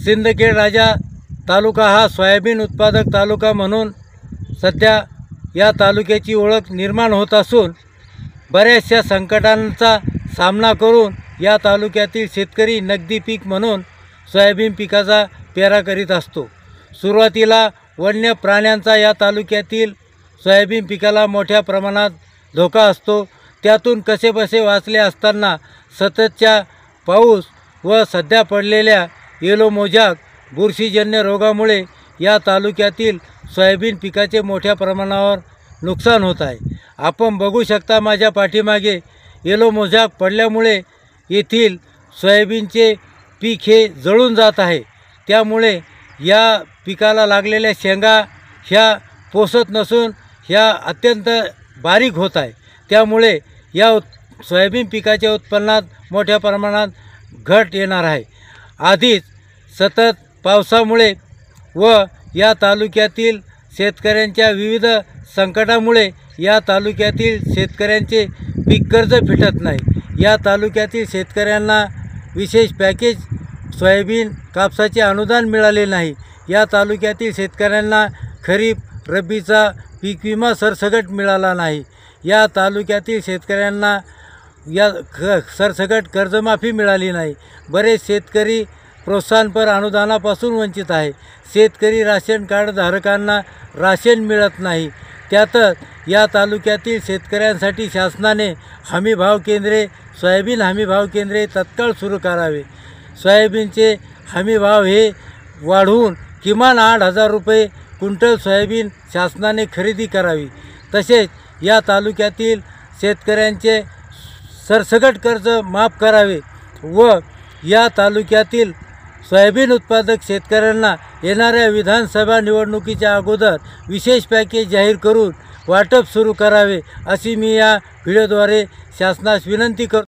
सिंदखेड राजा तालुका हा सोयाबीन उत्पादक तालुका म्हणून सध्या या तालुक्याची ओळख निर्माण होत असून बऱ्याचशा संकटांचा सामना करून या तालुक्यातील शेतकरी नगदी पीक म्हणून सोयाबीन पिकाचा पेरा करीत असतो। सुरुवातीला वन्य प्राण्यांचा या तालुक्यातील सोयाबीन पिकाला मोठ्या प्रमाणात धोका असतो। त्यातून कसेबसे वाचले असताना सततच्या पाऊस व सध्या पडलेल्या येलो मोझॅक बुरशीजन्य रोगामुळे या तालुक्यातील सोयाबीन पिकाचे मोठ्या प्रमाणावर नुकसान होत आहे। आपण बघू शकता माझ्या पाठीमागे येलो मोझॅक पडल्यामुळे येथील सोयाबीनचे पीक हे जळून जात आहे। त्यामुळे या पिकाला लागलेल्या शेंगा ह्या पोसत नसून ह्या अत्यंत बारीक होत आहे। त्यामुळे या सोयाबीन पिकाच्या उत्पन्नात मोठ्या प्रमाणात घट येणार आहे। आधीच सतत पावसामुळे व या तालुक्यातील शेतकऱ्यांच्या विविध संकटामुळे या तालुक्यातील शेतकऱ्यांचे पीक कर्ज फिटत नाही। या तालुक्यातील शेतकऱ्यांना विशेष पॅकेज सोयाबीन कापसाचे अनुदान मिळाले नाही। या तालुक्यातील शेतकऱ्यांना खरीप रब्बीचा पीक विमा सरसकट मिळाला नाही। या तालुक्यातील शेतकऱ्यांना सरसकट कर्जमाफी मिळाली नाही। बरेच शेतकरी प्रोत्साहनपर अनुदानापासून वंचित आहे। शेतकरी राशन कार्ड धारकांना राशन मिळत नाही। त्यातच या तालुक्यातील शेतकऱ्यांसाठी शासनाने हमीभाव केंद्रे सोयाबीन हमीभाव केंद्रे तत्काळ सुरू करावे। सोयाबीनचे हमीभाव हे वाढवून किमान 8,000 रुपये क्विंटल सोयाबीन शासनाने खरेदी करावी। तसेच या तालुक्यातील शेतकऱ्यांचे सरसकट कर्ज माफ करावे व या तालुक्यातील सोयाबीन उत्पादक शेतकऱ्यांना येणाऱ्या विधानसभा निवडणुकीच्या अगोदर विशेष पॅकेज जाहीर करून वाटप सुरू करावे अशी मी या व्हिडिओद्वारे शासनास विनंती करतो।